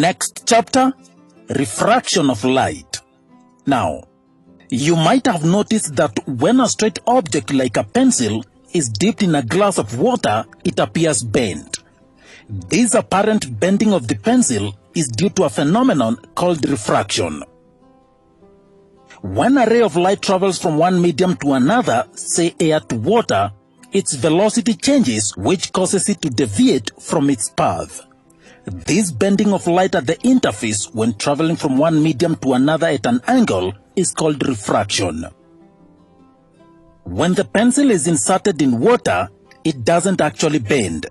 Next chapter, refraction of light. Now, you might have noticed that when a straight object like a pencil is dipped in a glass of water, it appears bent. This apparent bending of the pencil is due to a phenomenon called refraction. When a ray of light travels from one medium to another, say air to water, its velocity changes, which causes it to deviate from its path. This bending of light at the interface when traveling from one medium to another at an angle is called refraction. When the pencil is inserted in water, it doesn't actually bend.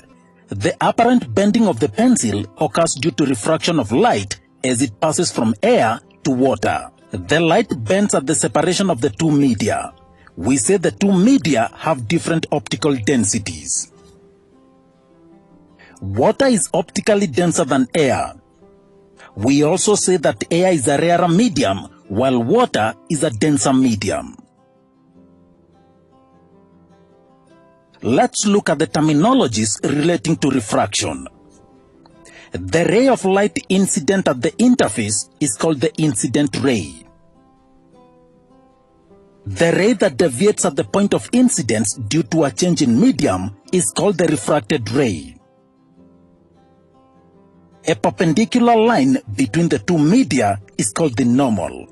The apparent bending of the pencil occurs due to refraction of light as it passes from air to water. The light bends at the separation of the two media. We say the two media have different optical densities. Water is optically denser than air. We also say that air is a rarer medium, while water is a denser medium. Let's look at the terminologies relating to refraction. The ray of light incident at the interface is called the incident ray. The ray that deviates at the point of incidence due to a change in medium is called the refracted ray. A perpendicular line between the two media is called the normal.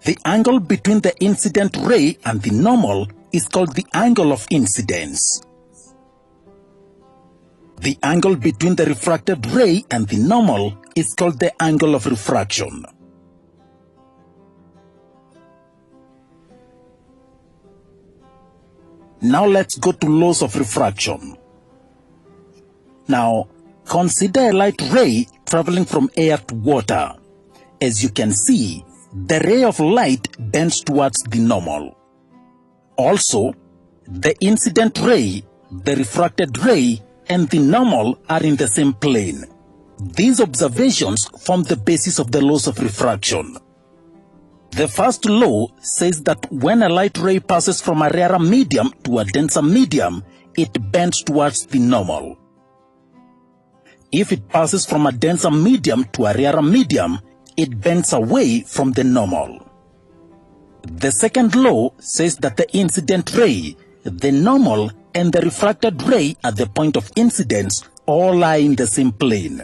The angle between the incident ray and the normal is called the angle of incidence. The angle between the refracted ray and the normal is called the angle of refraction. Now let's go to laws of refraction. Now, consider a light ray traveling from air to water. As you can see, the ray of light bends towards the normal. Also, the incident ray, the refracted ray, and the normal are in the same plane. These observations form the basis of the laws of refraction. The first law says that when a light ray passes from a rarer medium to a denser medium, it bends towards the normal. If it passes from a denser medium to a rarer medium, it bends away from the normal. The second law says that the incident ray, the normal, and the refracted ray at the point of incidence all lie in the same plane.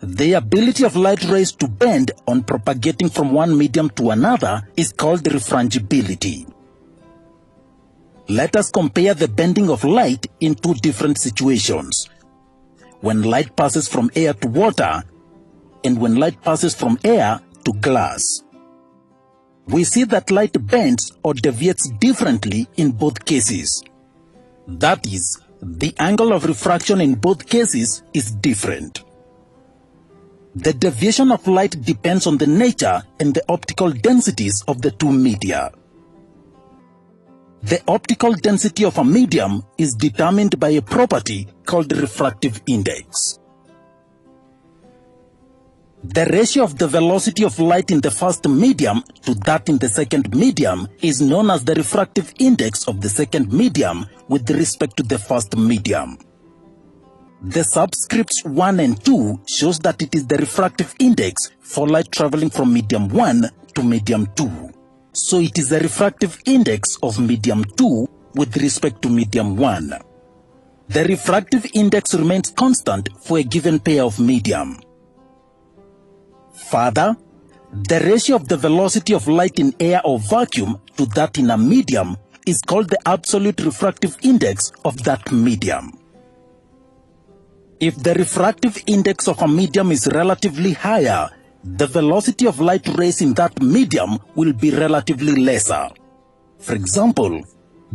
The ability of light rays to bend on propagating from one medium to another is called refrangibility. Let us compare the bending of light in two different situations. When light passes from air to water, and when light passes from air to glass. We see that light bends or deviates differently in both cases. That is, the angle of refraction in both cases is different. The deviation of light depends on the nature and the optical densities of the two media. The optical density of a medium is determined by a property called the refractive index. The ratio of the velocity of light in the first medium to that in the second medium is known as the refractive index of the second medium with respect to the first medium. The subscripts 1 and 2 shows that it is the refractive index for light traveling from medium 1 to medium 2. So it is the refractive index of medium 2 with respect to medium 1. The refractive index remains constant for a given pair of medium. Further, the ratio of the velocity of light in air or vacuum to that in a medium is called the absolute refractive index of that medium. If the refractive index of a medium is relatively higher, the velocity of light rays in that medium will be relatively lesser. For example,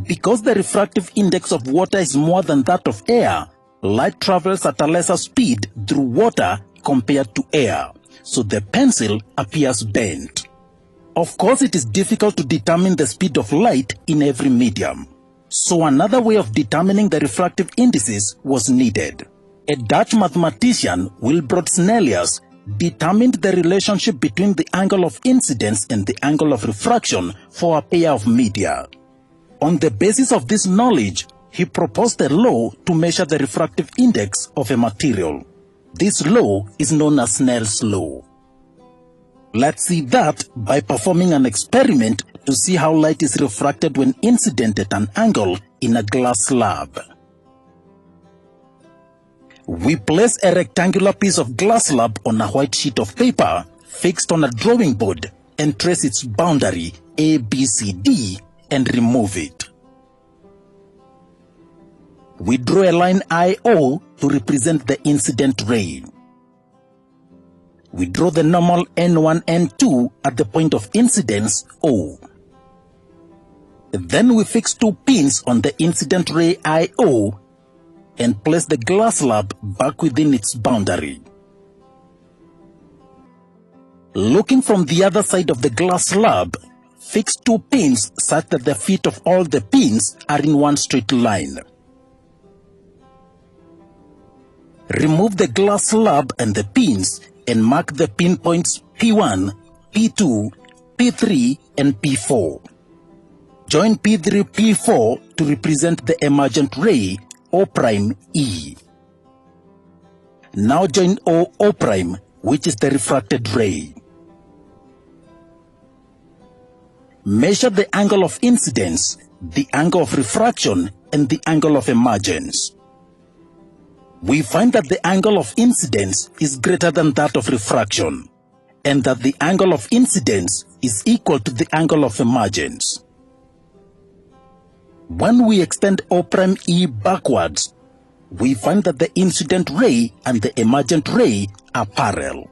because the refractive index of water is more than that of air, light travels at a lesser speed through water compared to air, so the pencil appears bent. Of course, it is difficult to determine the speed of light in every medium. So another way of determining the refractive indices was needed. A Dutch mathematician, Wilbrod Snellius, determined the relationship between the angle of incidence and the angle of refraction for a pair of media. On the basis of this knowledge, he proposed a law to measure the refractive index of a material. This law is known as Snell's law. Let's see that by performing an experiment to see how light is refracted when incident at an angle in a glass slab. We place a rectangular piece of glass slab on a white sheet of paper fixed on a drawing board and trace its boundary A, B, C, D and remove it. We draw a line IO to represent the incident ray. We draw the normal N1, N2 at the point of incidence O. Then we fix two pins on the incident ray IO and place the glass slab back within its boundary. Looking from the other side of the glass slab, fix two pins such that the feet of all the pins are in one straight line. Remove the glass slab and the pins and mark the pinpoints P1, P2, P3 and P4. Join P3, P4 to represent the emergent ray O'E. Now join O', which is the refracted ray. Measure the angle of incidence, the angle of refraction and the angle of emergence. We find that the angle of incidence is greater than that of refraction, and that the angle of incidence is equal to the angle of emergence. When we extend O'E backwards, we find that the incident ray and the emergent ray are parallel.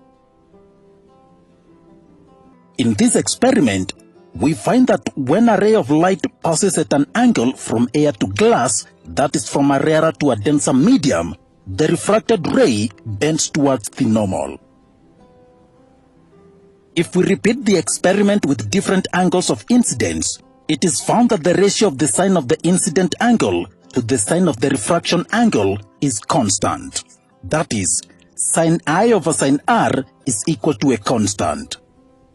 In this experiment, we find that when a ray of light passes at an angle from air to glass, that is from a rarer to a denser medium, the refracted ray bends towards the normal. If we repeat the experiment with different angles of incidence, it is found that the ratio of the sine of the incident angle to the sine of the refraction angle is constant. That is, sine I over sine R is equal to a constant.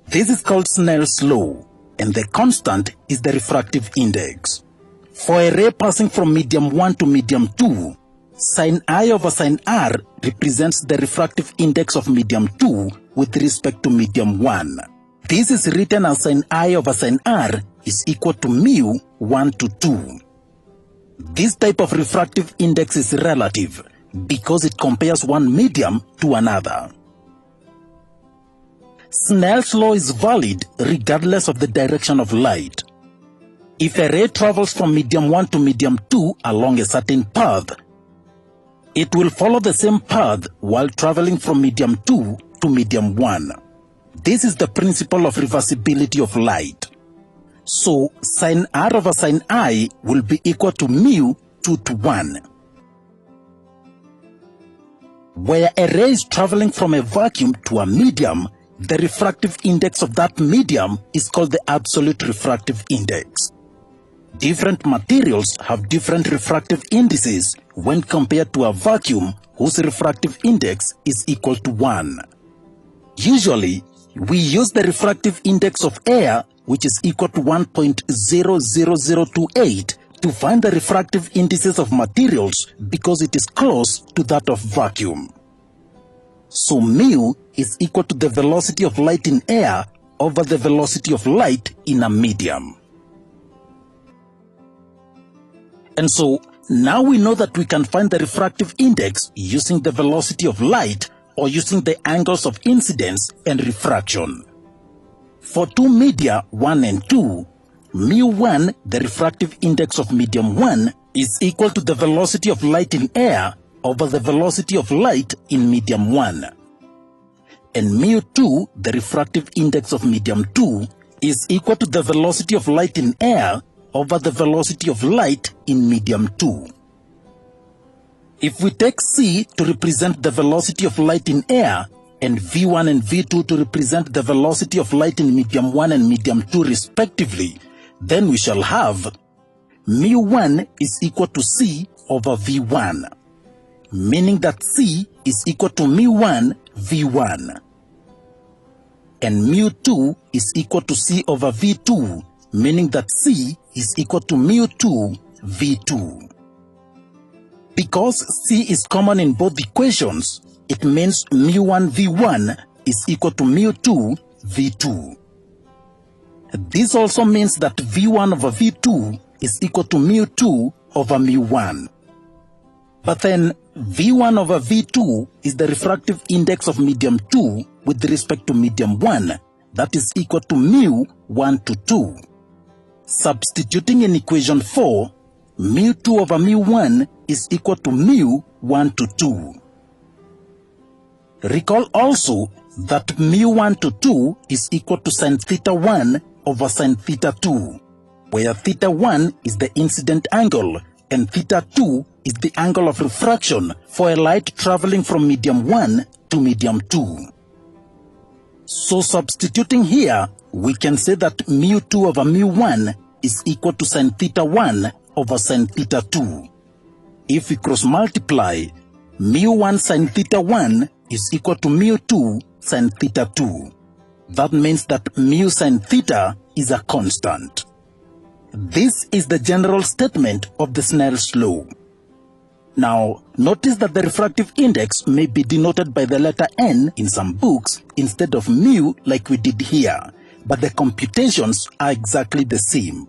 This is called Snell's law, and the constant is the refractive index. For a ray passing from medium 1 to medium 2, sine I over sine R represents the refractive index of medium 2 with respect to medium 1. This is written as sine I over sine R is equal to mu 1 to 2. This type of refractive index is relative because it compares one medium to another. Snell's law is valid regardless of the direction of light. If a ray travels from medium 1 to medium 2 along a certain path, it will follow the same path while traveling from medium 2 to medium 1. This is the principle of reversibility of light. So, sine R over sine I will be equal to mu 2 to 1. Where a ray is traveling from a vacuum to a medium, the refractive index of that medium is called the absolute refractive index. Different materials have different refractive indices when compared to a vacuum whose refractive index is equal to 1. Usually, we use the refractive index of air, which is equal to 1.00028, to find the refractive indices of materials because it is close to that of vacuum. So mu is equal to the velocity of light in air over the velocity of light in a medium. And so, now we know that we can find the refractive index using the velocity of light or using the angles of incidence and refraction. For two media 1 and 2, mu1, the refractive index of medium 1, is equal to the velocity of light in air over the velocity of light in medium 1. And mu2, the refractive index of medium 2, is equal to the velocity of light in air over the velocity of light in medium 2. If we take c to represent the velocity of light in air and v1 and v2 to represent the velocity of light in medium 1 and medium 2 respectively, then we shall have mu1 is equal to c over v1, meaning that c is equal to mu1 v1, and mu2 is equal to c over v2, meaning that c is equal to mu2 v2. Because C is common in both equations, it means mu1 V1 is equal to mu2 V2. This also means that V1 over V2 is equal to mu2 over mu1. But then V1 over V2 is the refractive index of medium 2 with respect to medium 1, that is equal to mu 1 to 2. Substituting in equation 4, mu2 over mu1 is equal to mu 1 to 2. Recall also that mu1 to 2 is equal to sin theta 1 over sin theta 2, where theta 1 is the incident angle and theta 2 is the angle of refraction for a light traveling from medium 1 to medium 2. So substituting here, we can say that mu2 over mu1 is equal to sin theta 1 over sin theta 2. If we cross multiply, mu1 sin theta 1 is equal to mu2 sin theta 2. That means that mu sin theta is a constant. This is the general statement of the Snell's law. Now, notice that the refractive index may be denoted by the letter n in some books instead of mu like we did here, but the computations are exactly the same.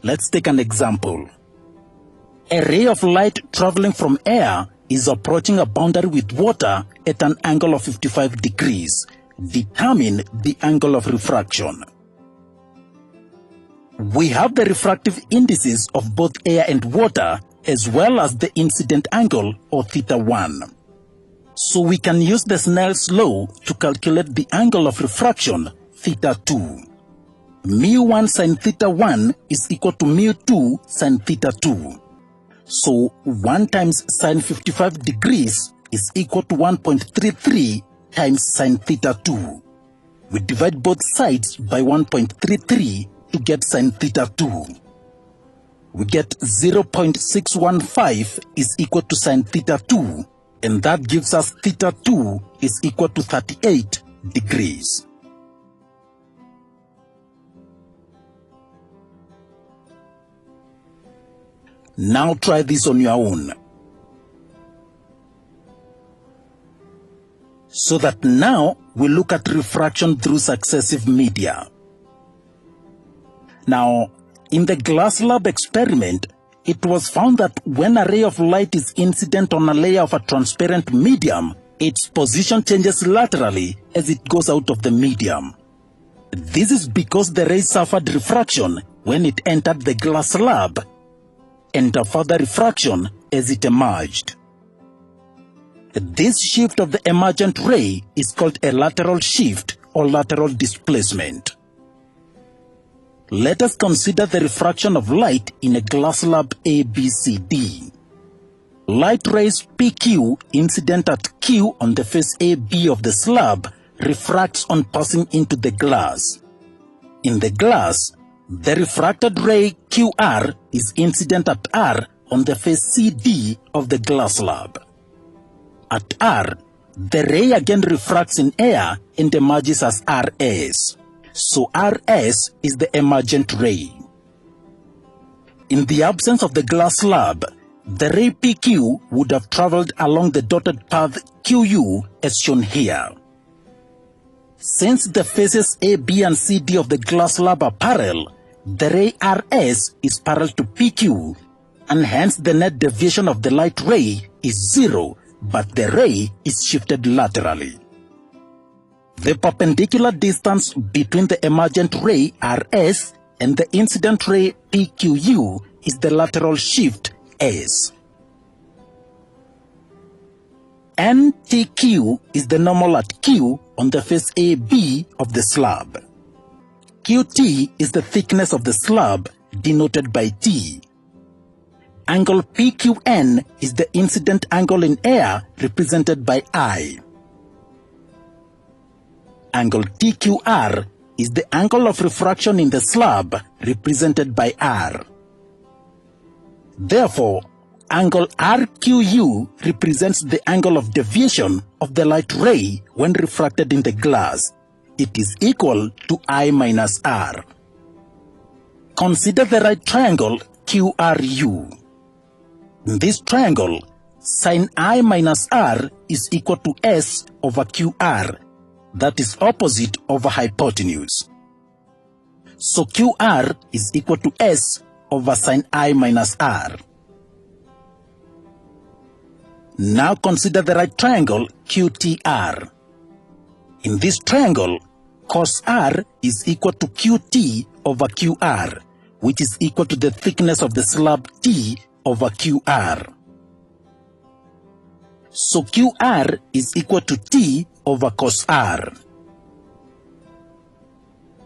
Let's take an example. A ray of light traveling from air is approaching a boundary with water at an angle of 55 degrees. Determine the angle of refraction. We have the refractive indices of both air and water as well as the incident angle or theta 1. So we can use the Snell's law to calculate the angle of refraction theta 2. Mu1 sin theta 1 is equal to mu2 sin theta 2. So 1 times sin 55 degrees is equal to 1.33 times sin theta 2. We divide both sides by 1.33 to get sin theta 2. We get 0.615 is equal to sin theta 2, and that gives us theta 2 is equal to 38 degrees. Now try this on your own. So that now we look at refraction through successive media. Now, in the glass lab experiment, it was found that when a ray of light is incident on a layer of a transparent medium, its position changes laterally as it goes out of the medium. This is because the ray suffered refraction when it entered the glass lab and a further refraction as it emerged. This shift of the emergent ray is called a lateral shift or lateral displacement. Let us consider the refraction of light in a glass slab ABCD. Light rays PQ incident at Q on the face AB of the slab refracts on passing into the glass. In the glass, the refracted ray QR is incident at R on the face CD of the glass slab. At R, the ray again refracts in air and emerges as RS. So RS is the emergent ray. In the absence of the glass slab, the ray PQ would have traveled along the dotted path QU as shown here. Since the faces AB and CD of the glass slab are parallel, the ray RS is parallel to PQ, and hence the net deviation of the light ray is 0, but the ray is shifted laterally. The perpendicular distance between the emergent ray RS and the incident ray PQU is the lateral shift S. NTQ is the normal at Q on the face AB of the slab. QT is the thickness of the slab denoted by T. Angle PQN is the incident angle in air represented by I. Angle TQR is the angle of refraction in the slab represented by R. Therefore, angle RQU represents the angle of deviation of the light ray when refracted in the glass. It is equal to I minus R. Consider the right triangle QRU. In this triangle, sin I minus R is equal to S over QR, that is opposite over hypotenuse. So QR is equal to S over sin I minus R. Now consider the right triangle QTR. In this triangle, cos R is equal to QT over QR, which is equal to the thickness of the slab T over QR. So QR is equal to T over cos R.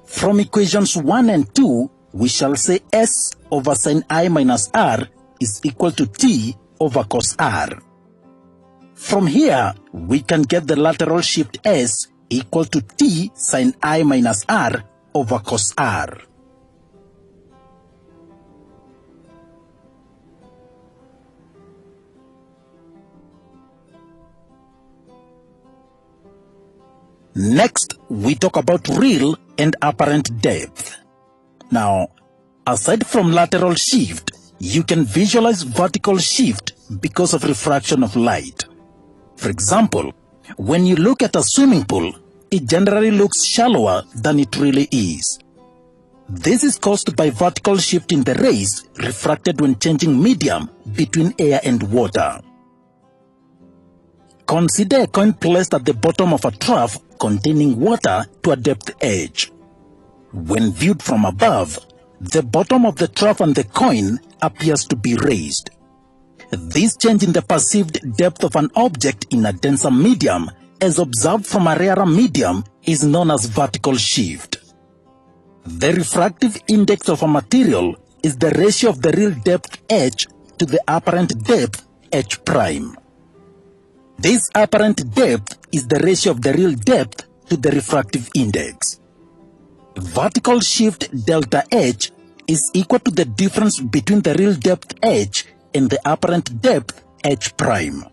From equations 1 and 2, we shall say S over sin I minus R is equal to T over cos R. From here, we can get the lateral shift S equal to T sin I minus R over cos R. Next, we talk about real and apparent depth. Now, aside from lateral shift, you can visualize vertical shift because of refraction of light. For example, when you look at a swimming pool, it generally looks shallower than it really is. This is caused by vertical shift in the rays refracted when changing medium between air and water. Consider a coin placed at the bottom of a trough containing water to a depth edge. When viewed from above, the bottom of the trough and the coin appears to be raised. This change in the perceived depth of an object in a denser medium, as observed from a rarer medium, is known as vertical shift. The refractive index of a material is the ratio of the real depth h to the apparent depth h prime. This apparent depth is the ratio of the real depth to the refractive index. Vertical shift delta h is equal to the difference between the real depth h and the apparent depth h prime.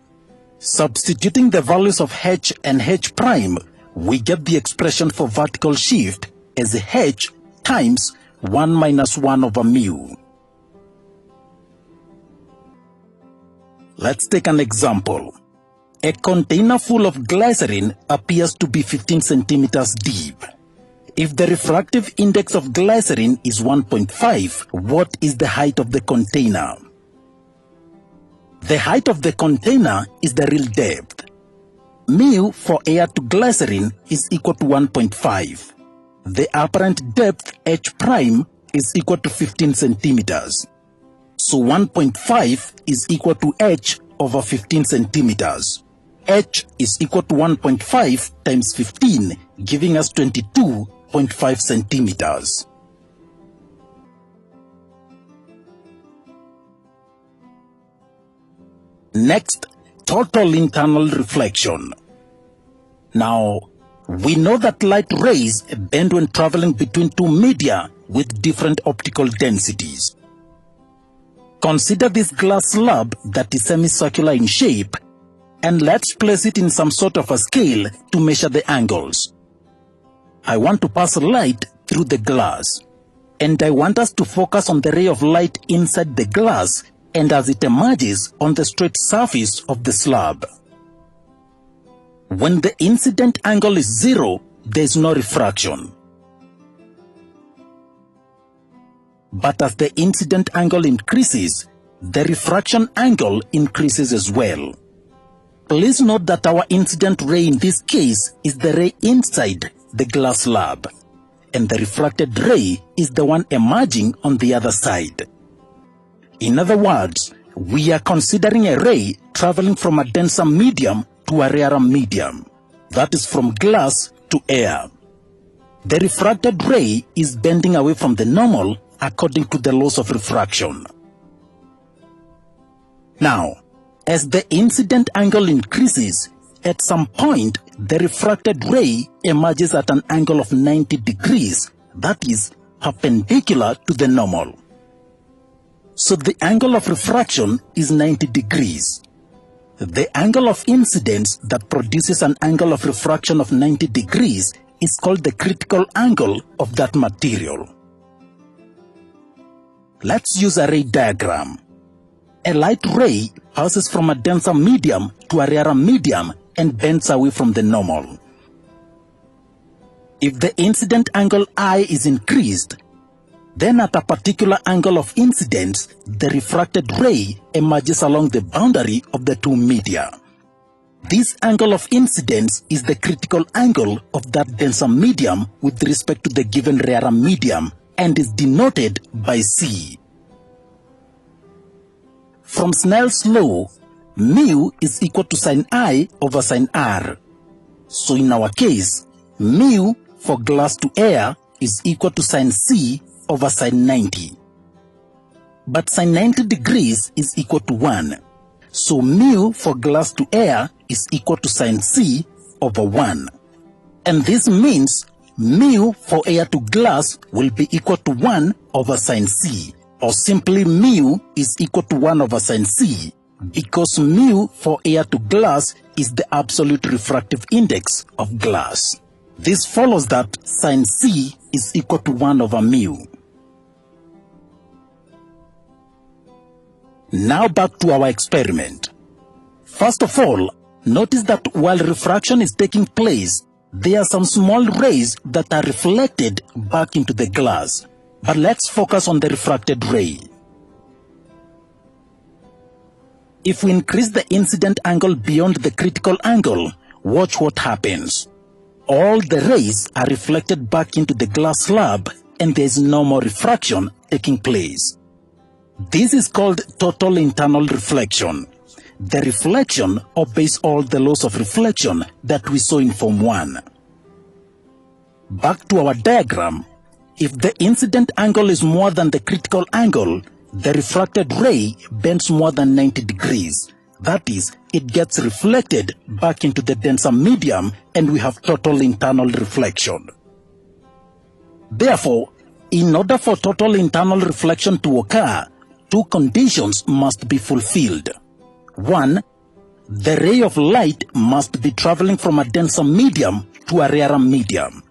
Substituting the values of h and h prime, we get the expression for vertical shift as h times 1 minus 1 over mu. Let's take an example. A container full of glycerin appears to be 15 centimeters deep. If the refractive index of glycerin is 1.5, what is the height of the container? The height of the container is the real depth. Mu for air to glycerin is equal to 1.5. The apparent depth h prime is equal to 15 centimeters. So 1.5 is equal to h over 15 centimeters. H is equal to 1.5 times 15, giving us 22.5 centimeters. Next, total internal reflection. Now, we know that light rays bend when traveling between two media with different optical densities. Consider this glass slab that is semicircular in shape, and let's place it in some sort of a scale to measure the angles. I want to pass light through the glass, and I want us to focus on the ray of light inside the glass and as it emerges on the straight surface of the slab. When the incident angle is 0, there is no refraction. But as the incident angle increases, the refraction angle increases as well. Please note that our incident ray in this case is the ray inside the glass slab, and the refracted ray is the one emerging on the other side. In other words, we are considering a ray traveling from a denser medium to a rarer medium, that is from glass to air. The refracted ray is bending away from the normal according to the laws of refraction. Now, as the incident angle increases, at some point the refracted ray emerges at an angle of 90 degrees, that is perpendicular to the normal. So the angle of refraction is 90 degrees. The angle of incidence that produces an angle of refraction of 90 degrees is called the critical angle of that material. Let's use a ray diagram. A light ray passes from a denser medium to a rarer medium and bends away from the normal. If the incident angle I is increased, then at a particular angle of incidence, the refracted ray emerges along the boundary of the two media. This angle of incidence is the critical angle of that denser medium with respect to the given rarer medium and is denoted by C. From Snell's law, mu is equal to sin I over sin R. So in our case, mu for glass to air is equal to sin C over sin 90. But sin 90 degrees is equal to 1. So mu for glass to air is equal to sin C over 1. And this means mu for air to glass will be equal to 1 over sin C. Or simply mu is equal to 1 over sin C, because mu for air to glass is the absolute refractive index of glass. This follows that sin C is equal to 1 over mu. Now back to our experiment. First of all, notice that while refraction is taking place, there are some small rays that are reflected back into the glass. But let's focus on the refracted ray. If we increase the incident angle beyond the critical angle, watch what happens. All the rays are reflected back into the glass slab and there is no more refraction taking place. This is called total internal reflection. The reflection obeys all the laws of reflection that we saw in Form 1. Back to our diagram. If the incident angle is more than the critical angle, the refracted ray bends more than 90 degrees. That is, it gets reflected back into the denser medium and we have total internal reflection. Therefore, in order for total internal reflection to occur, two conditions must be fulfilled. 1. The ray of light must be traveling from a denser medium to a rarer medium.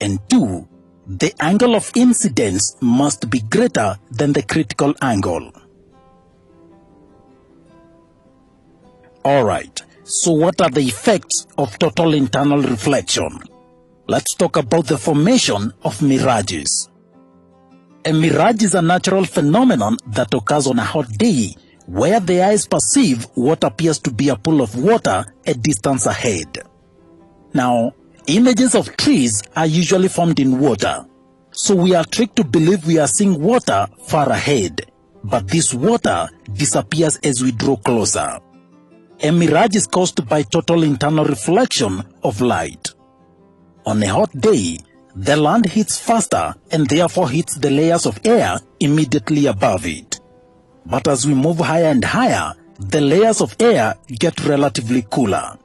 And 2. The angle of incidence must be greater than the critical angle. Alright, so what are the effects of total internal reflection? Let's talk about the formation of mirages. A mirage is a natural phenomenon that occurs on a hot day where the eyes perceive what appears to be a pool of water a distance ahead. Now, images of trees are usually formed in water, so we are tricked to believe we are seeing water far ahead, but this water disappears as we draw closer. A mirage is caused by total internal reflection of light. On a hot day, the land heats faster and therefore hits the layers of air immediately above it. But as we move higher and higher, the layers of air get relatively cooler.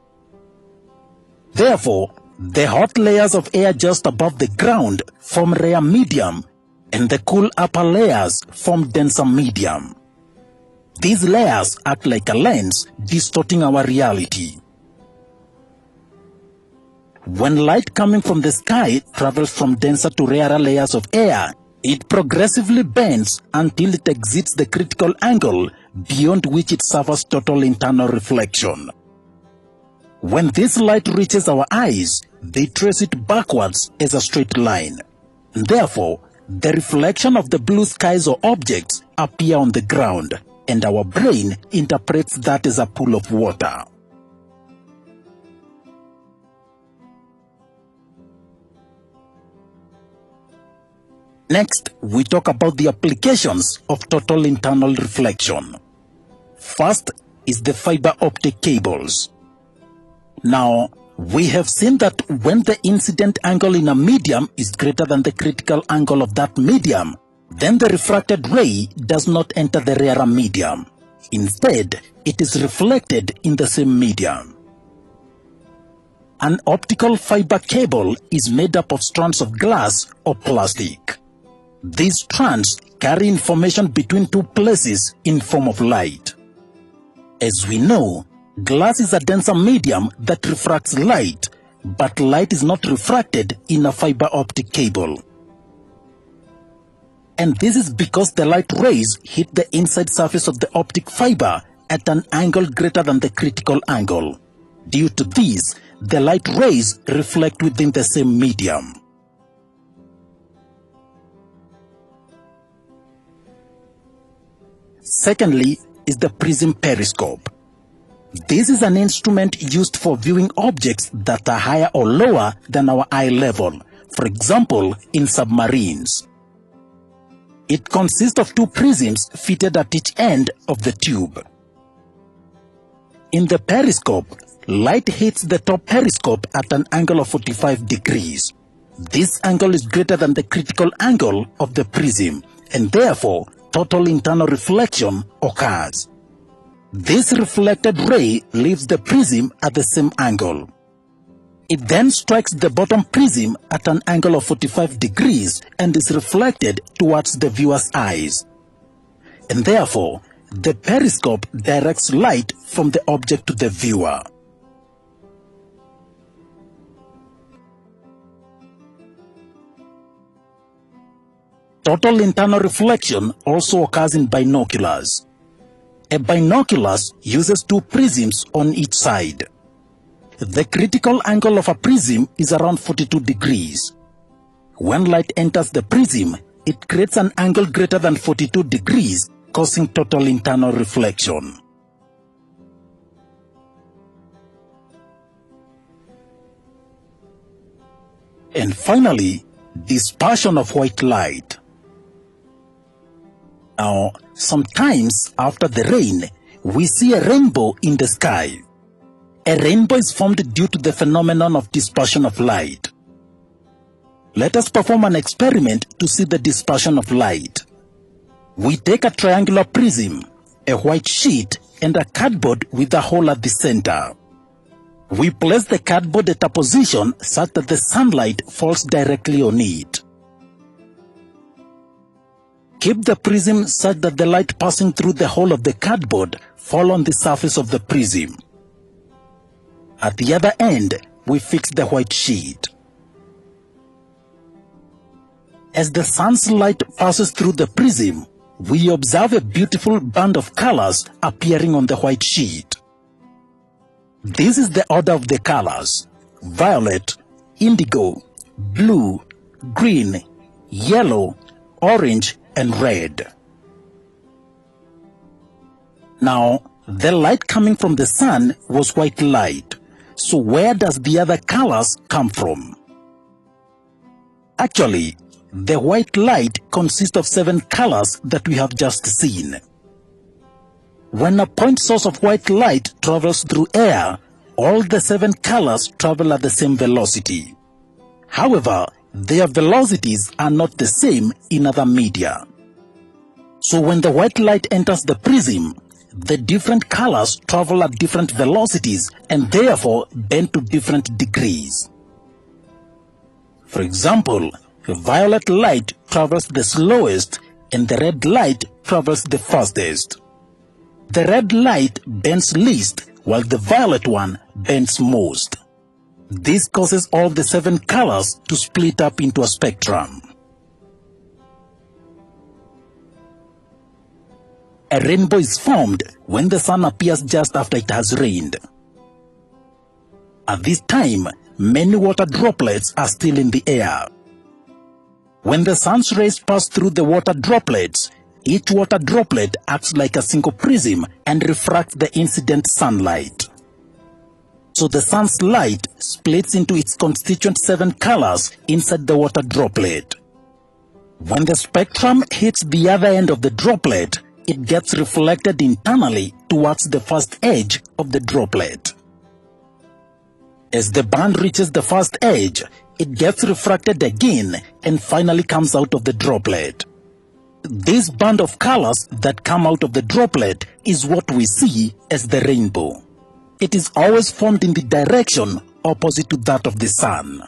Therefore, the hot layers of air just above the ground form rare medium, and the cool upper layers form denser medium. These layers act like a lens, distorting our reality. When light coming from the sky travels from denser to rarer layers of air, it progressively bends until it exits the critical angle beyond which it suffers total internal reflection. When this light reaches our eyes, they trace it backwards as a straight line. Therefore, the reflection of the blue skies or objects appear on the ground, and our brain interprets that as a pool of water. Next, we talk about the applications of total internal reflection. First is the fiber optic cables. Now, we have seen that when the incident angle in a medium is greater than the critical angle of that medium, then the refracted ray does not enter the rarer medium. Instead, it is reflected in the same medium. An optical fiber cable is made up of strands of glass or plastic. These strands carry information between two places in form of light. As we know, glass is a denser medium that refracts light, but light is not refracted in a fiber optic cable. And this is because the light rays hit the inside surface of the optic fiber at an angle greater than the critical angle. Due to this, the light rays reflect within the same medium. Secondly is the prism periscope. This is an instrument used for viewing objects that are higher or lower than our eye level, for example, in submarines. It consists of two prisms fitted at each end of the tube. In the periscope, light hits the top periscope at an angle of 45 degrees. This angle is greater than the critical angle of the prism, and therefore total internal reflection occurs. This reflected ray leaves the prism at the same angle. It then strikes the bottom prism at an angle of 45 degrees and is reflected towards the viewer's eyes. And therefore, the periscope directs light from the object to the viewer. Total internal reflection also occurs in binoculars. A binoculars uses two prisms on each side. The critical angle of a prism is around 42 degrees. When light enters the prism, it creates an angle greater than 42 degrees, causing total internal reflection. And finally, dispersion of white light. Now, sometimes after the rain, we see a rainbow in the sky. A rainbow is formed due to the phenomenon of dispersion of light. Let us perform an experiment to see the dispersion of light. We take a triangular prism, a white sheet, and a cardboard with a hole at the center. We place the cardboard at a position such that the sunlight falls directly on it. Keep the prism such that the light passing through the hole of the cardboard fall on the surface of the prism. At the other end, we fix the white sheet. As the sun's light passes through the prism, we observe a beautiful band of colors appearing on the white sheet. This is the order of the colors: violet, indigo, blue, green, yellow, orange, and red. Now, the light coming from the sun was white light. So where does the other colors come from? Actually, the white light consists of 7 colors that we have just seen. When a point source of white light travels through air, all the 7 colors travel at the same velocity. However, their velocities are not the same in other media. So when the white light enters the prism, the different colors travel at different velocities and therefore bend to different degrees. For example, violet light travels the slowest and the red light travels the fastest. The red light bends least while the violet one bends most. This causes all the 7 colors to split up into a spectrum. A rainbow is formed when the sun appears just after it has rained. At this time, many water droplets are still in the air. When the sun's rays pass through the water droplets, each water droplet acts like a single prism and refracts the incident sunlight. So the sun's light splits into its constituent 7 colors inside the water droplet. When the spectrum hits the other end of the droplet, it gets reflected internally towards the first edge of the droplet. As the band reaches the first edge, it gets refracted again and finally comes out of the droplet. This band of colors that come out of the droplet is what we see as the rainbow. It is always formed in the direction opposite to that of the sun.